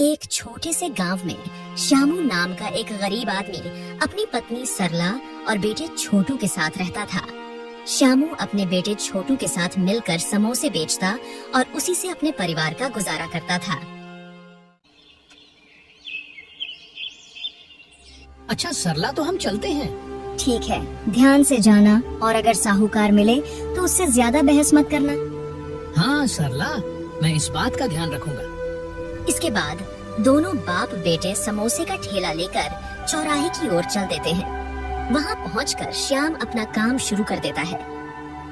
एक छोटे से गांव में श्यामू नाम का एक गरीब आदमी अपनी पत्नी सरला और बेटे छोटू के साथ रहता था। श्यामू अपने बेटे छोटू के साथ मिलकर समोसे बेचता और उसी से अपने परिवार का गुजारा करता था। अच्छा सरला, तो हम चलते हैं। ठीक है, ध्यान से जाना और अगर साहूकार मिले तो उससे ज्यादा बहस मत करना। हाँ सरला, मैं इस बात का ध्यान रखूंगा। इसके बाद दोनों बाप बेटे समोसे का ठेला लेकर चौराहे की ओर चल देते हैं। वहाँ पहुँचकर श्याम अपना काम शुरू कर देता है।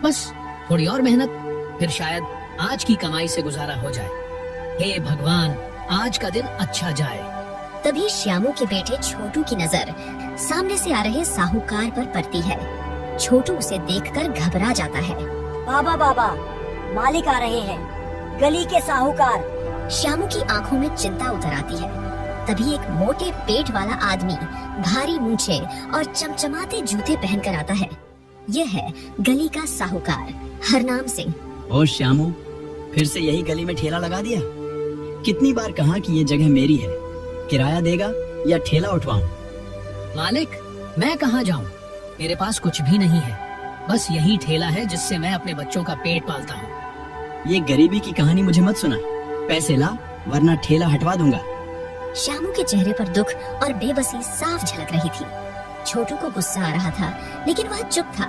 बस थोड़ी और मेहनत, फिर शायद आज की कमाई से गुजारा हो जाए। हे भगवान, आज का दिन अच्छा जाए। तभी श्यामू के बेटे छोटू की नजर सामने से आ रहे साहूकार पर पड़ती है। छोटू उसे देखकर घबरा जाता है। बाबा बाबा, मालिक आ रहे हैं, गली के साहूकार। श्यामू की आंखों में चिंता उतर आती है। तभी एक मोटे पेट वाला आदमी भारी मूछे और चमचमाते जूते पहनकर आता है। यह है गली का साहूकार हरनाम सिंह। ओ श्यामू, फिर से यही गली में ठेला लगा दिया? कितनी बार कहा कि ये जगह मेरी है, किराया देगा या ठेला उठवाऊं? मालिक, मैं कहाँ जाऊँ? मेरे पास कुछ भी नहीं है, बस यही ठेला है जिससे मैं अपने बच्चों का पेट पालता हूँ। ये गरीबी की कहानी मुझे मत सुना। पैसे ला, वरना ठेला हटवा दूंगा। श्यामू के चेहरे पर दुख और बेबसी साफ झलक रही थी। छोटू को गुस्सा आ रहा था, लेकिन वह चुप था।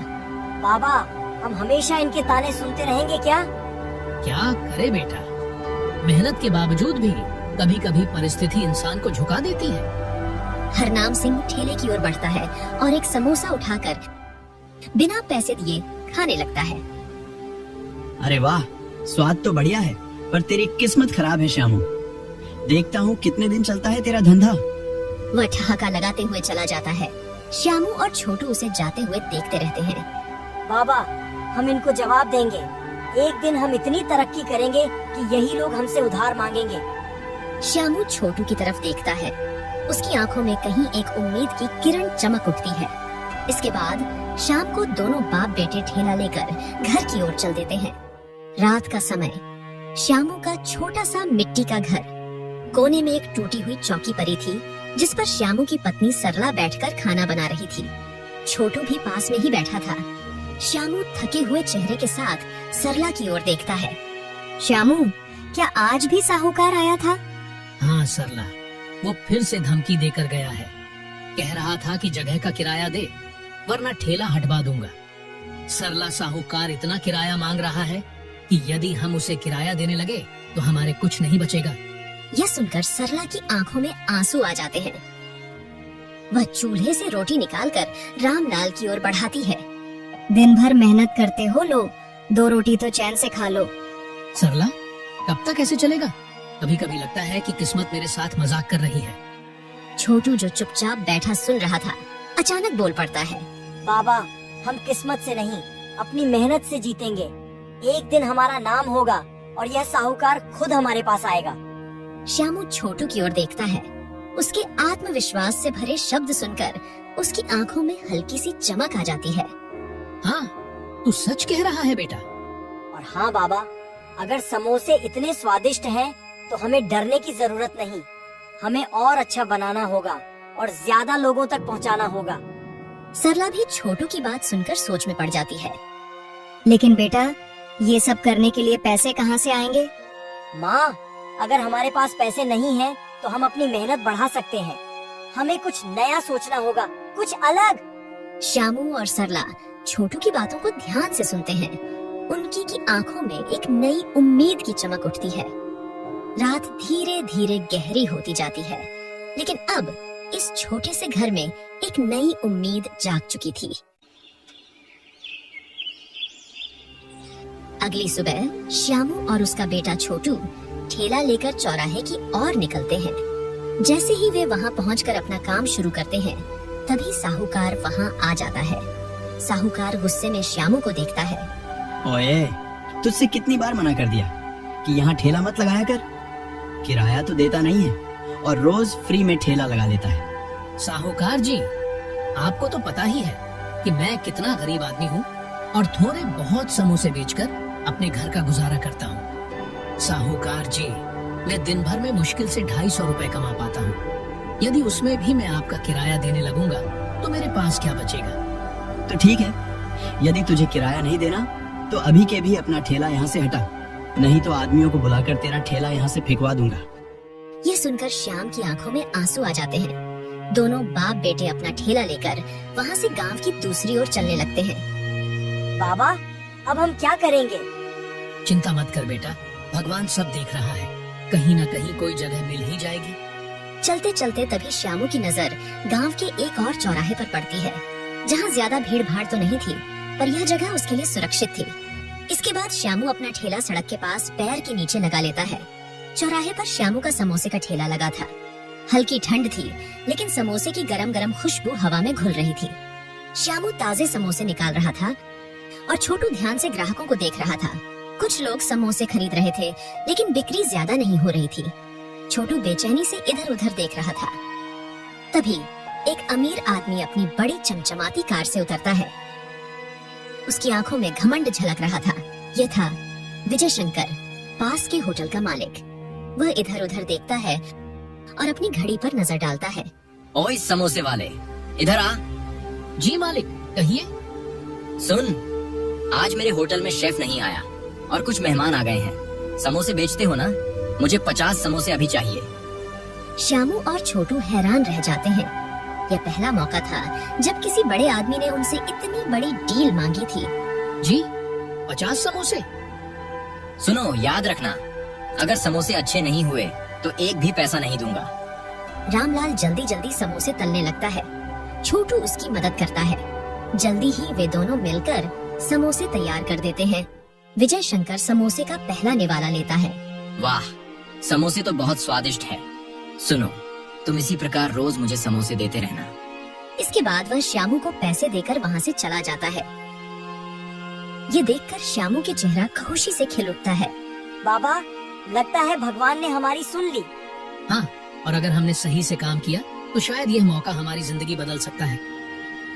बाबा, हम हमेशा इनके ताने सुनते रहेंगे क्या? क्या करे बेटा, मेहनत के बावजूद भी कभी कभी परिस्थिति इंसान को झुका देती है। हरनाम सिंह ठेले की ओर बढ़ता है और एक समोसा उठाकर बिना पैसे दिए खाने लगता है। अरे वाह, स्वाद तो बढ़िया है, पर तेरी किस्मत खराब है श्यामू। देखता हूँ कितने दिन चलता है तेरा धंधा। वह ठहाका लगाते हुए चला जाता है। श्यामू और छोटू उसे जाते हुए देखते रहते हैं। बाबा, हम इनको जवाब देंगे। एक दिन हम इतनी तरक्की करेंगे कि यही लोग हमसे उधार मांगेंगे। श्यामू छोटू की तरफ देखता है। उसकी आंखों में कहीं एक उम्मीद की किरण चमक उठती है। इसके बाद शाम को दोनों बाप बेटे ठेला लेकर घर की ओर चल देते हैं। रात का समय, श्यामू का छोटा सा मिट्टी का घर। कोने में एक टूटी हुई चौकी पड़ी थी, जिस पर श्यामू की पत्नी सरला बैठकर खाना बना रही थी। छोटू भी पास में ही बैठा था। श्यामू थके हुए चेहरे के साथ सरला की ओर देखता है। श्यामू, क्या आज भी साहूकार आया था? हाँ सरला, वो फिर से धमकी देकर गया है। कह रहा था कि जगह का किराया दे, वरना ठेला हटवा दूंगा। सरला साहूकार इतना किराया मांग रहा है कि यदि हम उसे किराया देने लगे तो हमारे कुछ नहीं बचेगा। यह सुनकर सरला की आंखों में आंसू आ जाते हैं। वह चूल्हे से रोटी निकालकर रामलाल की ओर बढ़ाती है। दिन भर मेहनत करते हो, लो 2 रोटी तो चैन से खा लो। सरला, कब तक ऐसे चलेगा? कभी कभी लगता है कि किस्मत मेरे साथ मजाक कर रही है। छोटू, जो चुपचाप बैठा सुन रहा था, अचानक बोल पड़ता है। बाबा, हम किस्मत से नहीं, अपनी मेहनत से जीतेंगे। एक दिन हमारा नाम होगा और यह साहूकार खुद हमारे पास आएगा। श्यामू छोटू की ओर देखता है। उसके आत्मविश्वास से भरे शब्द सुनकर उसकी आंखों में हल्की सी चमक आ जाती है। हाँ, तू सच कह रहा है बेटा। और हाँ बाबा, अगर समोसे इतने स्वादिष्ट हैं, तो हमें डरने की जरूरत नहीं। हमें और अच्छा बनाना होगा और ज्यादा लोगों तक पहुंचाना होगा। सरला भी छोटू की बात सुनकर सोच में पड़ जाती है। लेकिन बेटा, ये सब करने के लिए पैसे कहाँ से आएंगे? माँ, अगर हमारे पास पैसे नहीं हैं, तो हम अपनी मेहनत बढ़ा सकते हैं। हमें कुछ नया सोचना होगा, कुछ अलग। श्यामू और सरला छोटू की बातों को ध्यान से सुनते हैं। उनकी की आंखों में एक नई उम्मीद की चमक उठती है। रात धीरे धीरे गहरी होती जाती है, लेकिन अब इस छोटे से घर में एक नई उम्मीद जाग चुकी थी। अगली सुबह श्यामू और उसका बेटा छोटू ठेला लेकर चौराहे की ओर निकलते हैं। जैसे ही वे वहां पहुंचकर अपना काम शुरू करते हैं, तभी साहूकार वहां आ जाता है। साहूकार गुस्से में श्यामू को देखता है। ओए, तुझसे कितनी बार मना कर दिया कि यहाँ ठेला मत लगाया कर। किराया तो देता नहीं है और रोज फ्री में ठेला लगा लेता है। साहूकार जी, आपको तो पता ही है कि मैं कितना गरीब आदमी हूँ और थोड़े बहुत समोसे बेचकर अपने घर का गुजारा करता हूँ। साहूकार जी, मैं दिन भर में मुश्किल से 250 रुपए कमा पाता हूँ। यदि उसमें भी मैं आपका किराया देने लगूंगा तो मेरे पास क्या बचेगा? तो ठीक है, यदि तुझे किराया नहीं देना तो अभी के भी अपना ठेला यहाँ से हटा, नहीं तो आदमियों को बुलाकर तेरा ठेला यहाँ से फेंकवा दूंगा। ये सुनकर श्याम की आंखों में आंसू आ जाते हैं। दोनों बाप बेटे अपना ठेला लेकर वहाँ से गांव की दूसरी ओर चलने लगते हैं। बाबा, अब हम क्या करेंगे? चिंता मत कर बेटा, भगवान सब देख रहा है, कहीं न कहीं कोई जगह मिल ही जाएगी। चलते चलते तभी श्यामू की नजर गांव के एक और चौराहे पर पड़ती है, जहाँ ज्यादा भीड़ भाड़ तो नहीं थी, पर यह जगह उसके लिए सुरक्षित थी। इसके बाद श्यामू अपना ठेला सड़क के पास पैर के नीचे लगा लेता है। चौराहे पर श्यामू का समोसे का ठेला लगा था। हल्की ठंड थी, लेकिन समोसे की गरम गरम खुशबू हवा में घुल रही थी। श्यामू ताजे समोसे निकाल रहा था और छोटू ध्यान से ग्राहकों को देख रहा था। कुछ लोग समोसे खरीद रहे थे, लेकिन बिक्री ज्यादा नहीं हो रही थी। छोटू बेचैनी से इधर उधर देख रहा था। तभी एक अमीर आदमी अपनी बड़ी चमचमाती कार से उतरता है। उसकी आंखों में घमंड झलक रहा था। यह था विजय शंकर, पास के होटल का मालिक। वह इधर उधर देखता है और अपनी घड़ी पर नजर डालता है। ओए समोसे वाले, इधर आ। जी मालिक, कहिए। सुन, आज मेरे होटल में शेफ नहीं आया और कुछ मेहमान आ गए हैं। समोसे बेचते हो ना? मुझे 50 समोसे अभी चाहिए। श्यामू और छोटू हैरान रह जाते हैं। यह पहला मौका था जब किसी बड़े आदमी ने उनसे इतनी बड़ी डील मांगी थी। जी, 50 समोसे? सुनो, याद रखना, अगर समोसे अच्छे नहीं हुए तो एक भी पैसा नहीं दूंगा। रामलाल जल्दी जल्दी समोसे तलने लगता है। छोटू उसकी मदद करता है। जल्दी ही वे दोनों मिलकर समोसे तैयार कर देते हैं। विजय शंकर समोसे का पहला निवाला लेता है। वाह, समोसे तो बहुत स्वादिष्ट है। सुनो, तुम इसी प्रकार रोज मुझे समोसे देते रहना। इसके बाद वह श्यामू को पैसे देकर वहाँ से चला जाता है। ये देखकर श्यामू के चेहरा खुशी से खिल उठता है। बाबा, लगता है भगवान ने हमारी सुन ली। हाँ, और अगर हमने सही से काम किया तो शायद यह मौका हमारी जिंदगी बदल सकता है।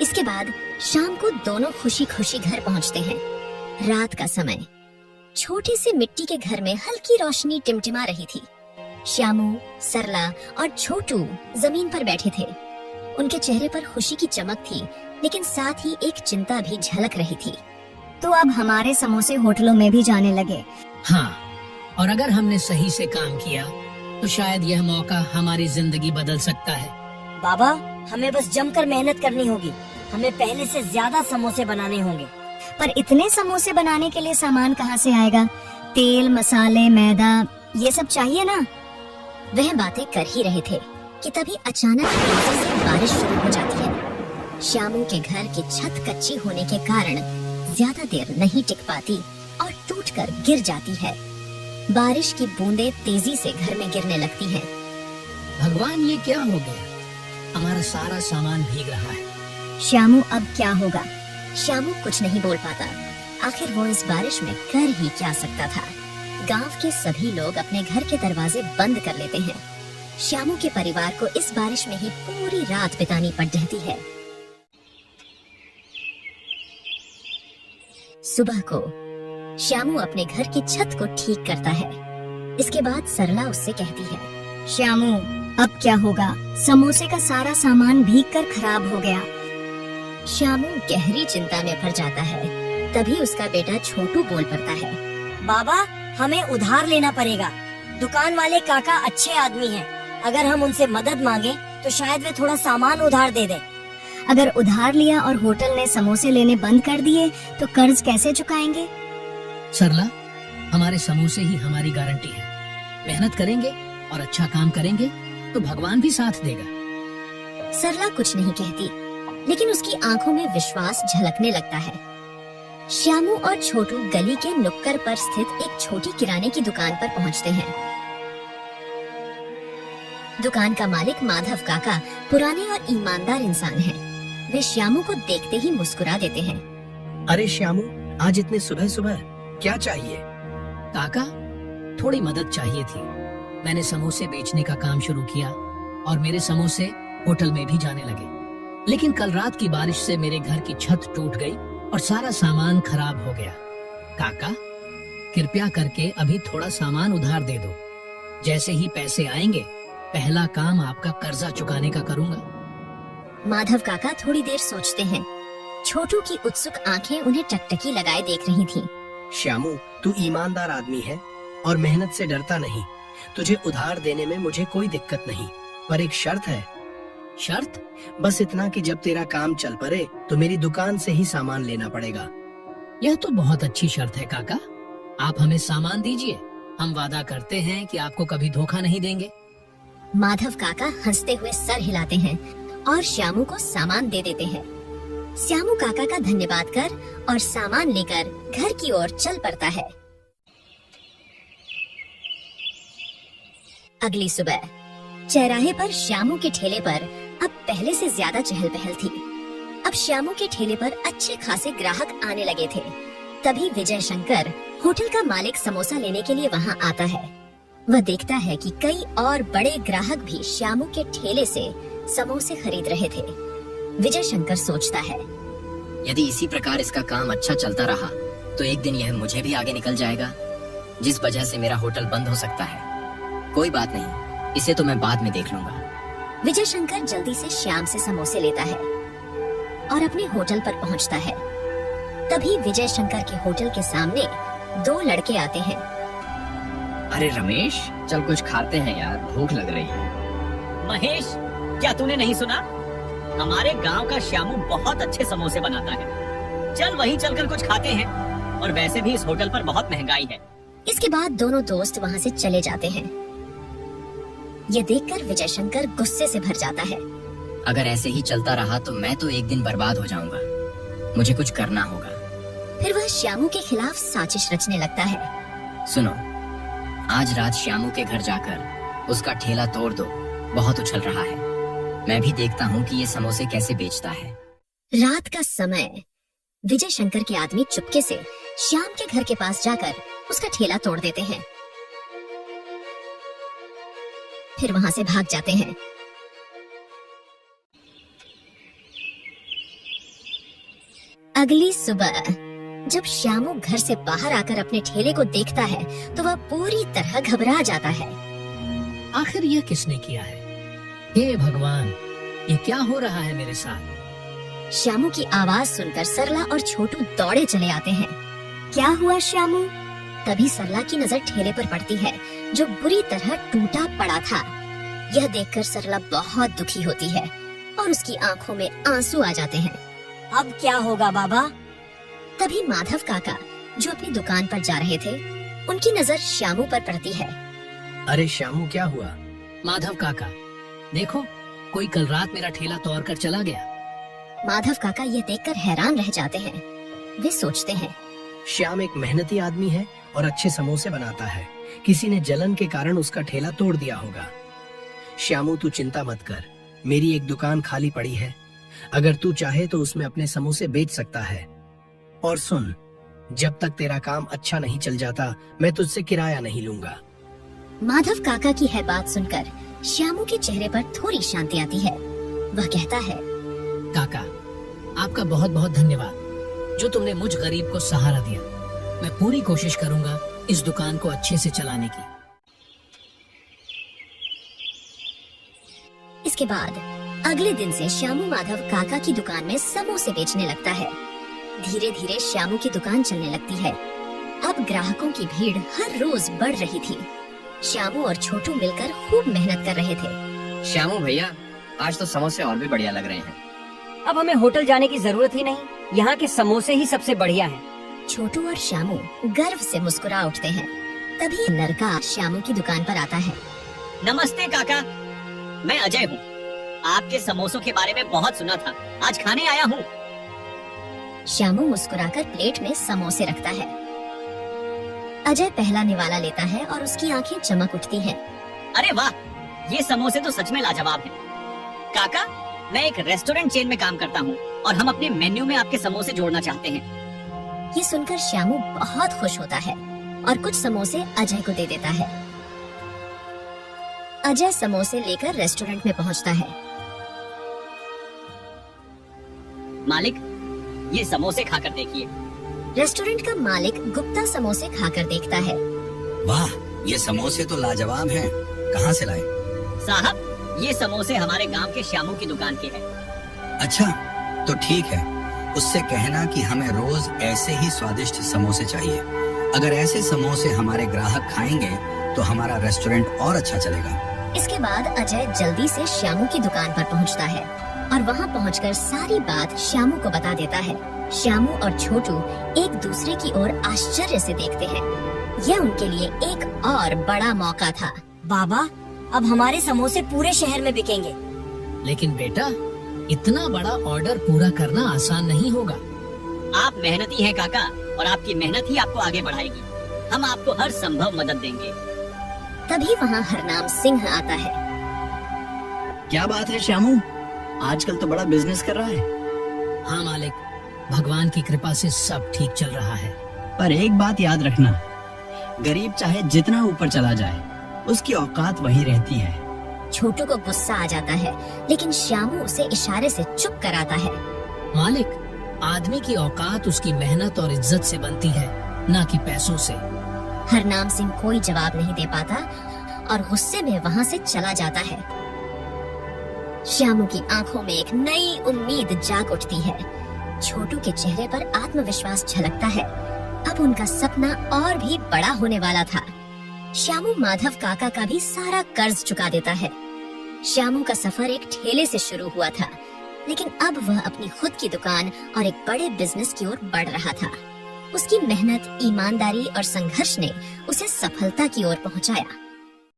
इसके बाद शाम को दोनों खुशी खुशी घर पहुँचते हैं। रात का समय, छोटे से मिट्टी के घर में हल्की रोशनी टिमटिमा रही थी। श्यामू, सरला और छोटू जमीन पर बैठे थे। उनके चेहरे पर खुशी की चमक थी, लेकिन साथ ही एक चिंता भी झलक रही थी। तो अब हमारे समोसे होटलों में भी जाने लगे। हाँ, और अगर हमने सही से काम किया तो शायद यह मौका हमारी जिंदगी बदल सकता है। बाबा, हमें बस जमकर मेहनत करनी होगी। हमें पहले से ज्यादा समोसे बनाने होंगे। पर इतने समोसे बनाने के लिए सामान कहाँ से आएगा? तेल, मसाले, मैदा, ये सब चाहिए ना। वह बातें कर ही रहे थे कि तभी अचानक तेजी से बारिश शुरू हो जाती है। श्यामू के घर की छत कच्ची होने के कारण ज्यादा देर नहीं टिक पाती और टूटकर गिर जाती है। बारिश की बूंदें तेजी से घर में गिरने लगती हैं। भगवान, ये क्या हो गया? हमारा सारा सामान भीग रहा है। श्यामू, अब क्या होगा? श्यामू कुछ नहीं बोल पाता। आखिर वो इस बारिश में कर ही क्या सकता था। गांव के सभी लोग अपने घर के दरवाजे बंद कर लेते हैं। श्यामू के परिवार को इस बारिश में ही पूरी रात बितानी पड़ जाती है। सुबह को श्यामू अपने घर की छत को ठीक करता है। इसके बाद सरला उससे कहती है, श्यामू, अब क्या होगा? समोसे का सारा सामान भीगकर खराब हो गया। श्यामू गहरी चिंता में पड़ जाता है। तभी उसका बेटा छोटू बोल पड़ता है, बाबा, हमें उधार लेना पड़ेगा। दुकान वाले काका अच्छे आदमी हैं। अगर हम उनसे मदद मांगे तो शायद वे थोड़ा सामान उधार दे दें। अगर उधार लिया और होटल ने समोसे लेने बंद कर दिए तो कर्ज कैसे चुकाएंगे? सरला, हमारे समोसे ही हमारी गारंटी है। मेहनत करेंगे और अच्छा काम करेंगे तो भगवान भी साथ देगा। सरला कुछ नहीं कहती, लेकिन उसकी आंखों में विश्वास झलकने लगता है। श्यामू और छोटू गली के नुक्कड़ पर स्थित एक छोटी किराने की दुकान पर पहुंचते हैं। दुकान का मालिक माधव काका पुराने और ईमानदार इंसान हैं। वे श्यामू को देखते ही मुस्कुरा देते हैं। अरे श्यामू, आज इतने सुबह सुबह क्या चाहिए? काका, थोड़ी मदद चाहिए थी। मैंने समोसे बेचने का काम शुरू किया और मेरे समोसे होटल में भी जाने लगे, लेकिन कल रात की बारिश से मेरे घर की छत टूट गई और सारा सामान खराब हो गया। काका, कृपया करके अभी थोड़ा सामान उधार दे दो। जैसे ही पैसे आएंगे पहला काम आपका कर्जा चुकाने का करूंगा। माधव काका थोड़ी देर सोचते हैं। छोटू की उत्सुक आंखें उन्हें टकटकी लगाए देख रही थीं। श्यामू, तू ईमानदार आदमी है और मेहनत से डरता नहीं। तुझे उधार देने में मुझे कोई दिक्कत नहीं, पर एक शर्त है। शर्त? बस इतना कि जब तेरा काम चल पड़े तो मेरी दुकान से ही सामान लेना पड़ेगा। यह तो बहुत अच्छी शर्त है काका। आप हमें सामान दीजिए, हम वादा करते हैं कि आपको कभी धोखा नहीं देंगे। माधव काका हंसते हुए सर हिलाते हैं और श्यामू को सामान दे देते हैं। श्यामू काका का धन्यवाद कर और सामान लेकर घर की ओर चल पड़ता है। अगली सुबह चौराहे पर श्यामू के ठेले पर अब पहले से ज्यादा चहल पहल थी। अब श्यामू के ठेले पर अच्छे खासे ग्राहक आने लगे थे। तभी विजय शंकर, होटल का मालिक, समोसा लेने के लिए वहाँ आता है। वह देखता है कि कई और बड़े ग्राहक भी श्यामू के ठेले से समोसे खरीद रहे थे। विजय शंकर सोचता है, यदि इसी प्रकार इसका काम अच्छा चलता रहा तो एक दिन यह मुझे भी आगे निकल जाएगा, जिस वजह से मेरा होटल बंद हो सकता है। कोई बात नहीं, इसे तो मैं बाद में देख लूंगा। विजय शंकर जल्दी से श्याम से समोसे लेता है और अपने होटल पर पहुंचता है। तभी विजय शंकर के होटल के सामने दो लड़के आते हैं। अरे रमेश, चल कुछ खाते हैं यार, भूख लग रही है। महेश, क्या तूने नहीं सुना? हमारे गांव का श्यामू बहुत अच्छे समोसे बनाता है। चल वहीं चलकर कुछ खाते हैं, और वैसे भी इस होटल पर बहुत महंगाई है। इसके बाद दोनों दोस्त वहाँ से चले जाते हैं। ये देखकर विजय शंकर गुस्से से भर जाता है। अगर ऐसे ही चलता रहा तो मैं तो एक दिन बर्बाद हो जाऊंगा। मुझे कुछ करना होगा। फिर वह श्यामू के खिलाफ साजिश रचने लगता है। सुनो, आज रात श्यामू के घर जाकर उसका ठेला तोड़ दो, बहुत उछल रहा है। मैं भी देखता हूँ कि ये समोसे कैसे बेचता है। रात का समय विजय शंकर के आदमी चुपके से श्याम के घर के पास जाकर उसका ठेला तोड़ देते हैं। फिर वहां से भाग जाते हैं। अगली सुबह जब श्यामू घर से बाहर आकर अपने ठेले को देखता है तो वह पूरी तरह घबरा जाता है। आखिर यह किसने किया है? हे भगवान, ये क्या हो रहा है मेरे साथ? श्यामू की आवाज सुनकर सरला और छोटू दौड़े चले आते हैं। क्या हुआ श्यामू? तभी सरला की नजर ठेले पर पड़ती है जो बुरी तरह टूटा पड़ा था। यह देखकर सरला बहुत दुखी होती है और उसकी आंखों में आंसू आ जाते हैं। अब क्या होगा बाबा? तभी माधव काका जो अपनी दुकान पर जा रहे थे, उनकी नजर श्यामू पर पड़ती है। अरे श्यामू, क्या हुआ? माधव काका, देखो, कोई कल रात मेरा ठेला तोड़ कर चला गया। माधव काका ये देखकर हैरान रह जाते हैं। वे सोचते हैं, श्याम एक मेहनती आदमी है और अच्छे समोसे बनाता है। किसी ने जलन के कारण उसका ठेला तोड़ दिया होगा। श्यामू, तू चिंता मत कर, मेरी एक दुकान खाली पड़ी है। अगर तू चाहे तो उसमें अपने समोसे बेच सकता है। और सुन, जब तक तेरा काम अच्छा नहीं चल जाता मैं तुझसे किराया नहीं लूंगा। माधव काका की है बात सुनकर श्यामू के चेहरे पर थोड़ी शांति आती है। वह कहता है, काका, आपका बहुत बहुत धन्यवाद जो तुमने मुझ गरीब को सहारा दिया। मैं पूरी कोशिश करूंगा इस दुकान को अच्छे से चलाने की। इसके बाद अगले दिन से श्यामू माधव काका की दुकान में समोसे बेचने लगता है। धीरे धीरे श्यामू की दुकान चलने लगती है। अब ग्राहकों की भीड़ हर रोज बढ़ रही थी। श्यामू और छोटू मिलकर खूब मेहनत कर रहे थे। श्यामू भैया, आज तो समोसे और भी बढ़िया लग रहे हैं। अब हमें होटल जाने की जरूरत ही नहीं, यहाँ के समोसे ही सबसे बढ़िया हैं। छोटू और श्यामू गर्व से मुस्कुरा उठते हैं। तभी लड़का श्यामू की दुकान पर आता है। नमस्ते काका, मैं अजय हूँ। आपके समोसों के बारे में बहुत सुना था, आज खाने आया हूँ। श्यामू मुस्कुराकर प्लेट में समोसे रखता है। अजय पहला निवाला लेता है और उसकी आंखें चमक उठती हैं। अरे वाह, ये समोसे तो सच में लाजवाब हैं। काका, मैं एक रेस्टोरेंट चेन में काम करता हूँ और हम अपने मेन्यू में आपके समोसे जोड़ना चाहते हैं। ये सुनकर श्यामू बहुत खुश होता है और कुछ समोसे अजय को दे देता है। अजय समोसे लेकर रेस्टोरेंट में पहुँचता है। मालिक, ये समोसे खाकर देखिए। रेस्टोरेंट का मालिक गुप्ता समोसे खाकर देखता है। वाह, ये समोसे तो लाजवाब हैं। कहाँ से लाए? साहब, ये समोसे हमारे गांव के श्यामू की दुकान के हैं। अच्छा, तो ठीक है। उससे कहना कि हमें रोज ऐसे ही स्वादिष्ट समोसे चाहिए। अगर ऐसे समोसे हमारे ग्राहक खाएंगे तो हमारा रेस्टोरेंट और अच्छा चलेगा। इसके बाद अजय जल्दी से श्यामू की दुकान पर पहुंचता है और वहां पहुंचकर सारी बात श्यामू को बता देता है। श्यामू और छोटू एक दूसरे की ओर आश्चर्य से देखते हैं। यह उनके लिए एक और बड़ा मौका था। बाबा, अब हमारे समोसे पूरे शहर में बिकेंगे। लेकिन बेटा, इतना बड़ा ऑर्डर पूरा करना आसान नहीं होगा। आप मेहनती हैं काका, और आपकी मेहनत ही आपको आगे बढ़ाएगी। हम आपको हर संभव मदद देंगे। तभी वहाँ हरनाम सिंह आता है। क्या बात है श्यामू, आजकल तो बड़ा बिजनेस कर रहा है। हाँ मालिक, भगवान की कृपा से सब ठीक चल रहा है। पर एक बात याद रखना, गरीब चाहे जितना ऊपर चला जाए, उसकी औकात वही रहती है। छोटू को गुस्सा आ जाता है, लेकिन श्यामू उसे इशारे से चुप कराता है। मालिक, आदमी की औकात उसकी मेहनत और इज्जत से बनती है, ना कि पैसों से। हरनाम सिंह कोई जवाब नहीं दे पाता और गुस्से में वहाँ से चला जाता है। श्यामू की आंखों में एक नई उम्मीद जाग उठती है। छोटू के चेहरे पर आत्मविश्वास झलकता है। अब उनका सपना और भी बड़ा होने वाला था। श्यामू माधव काका का भी सारा कर्ज चुका देता है। श्यामू का सफर एक ठेले से शुरू हुआ था, लेकिन अब वह अपनी खुद की दुकान और एक बड़े बिजनेस की ओर बढ़ रहा था। उसकी मेहनत, ईमानदारी और संघर्ष ने उसे सफलता की ओर पहुंचाया।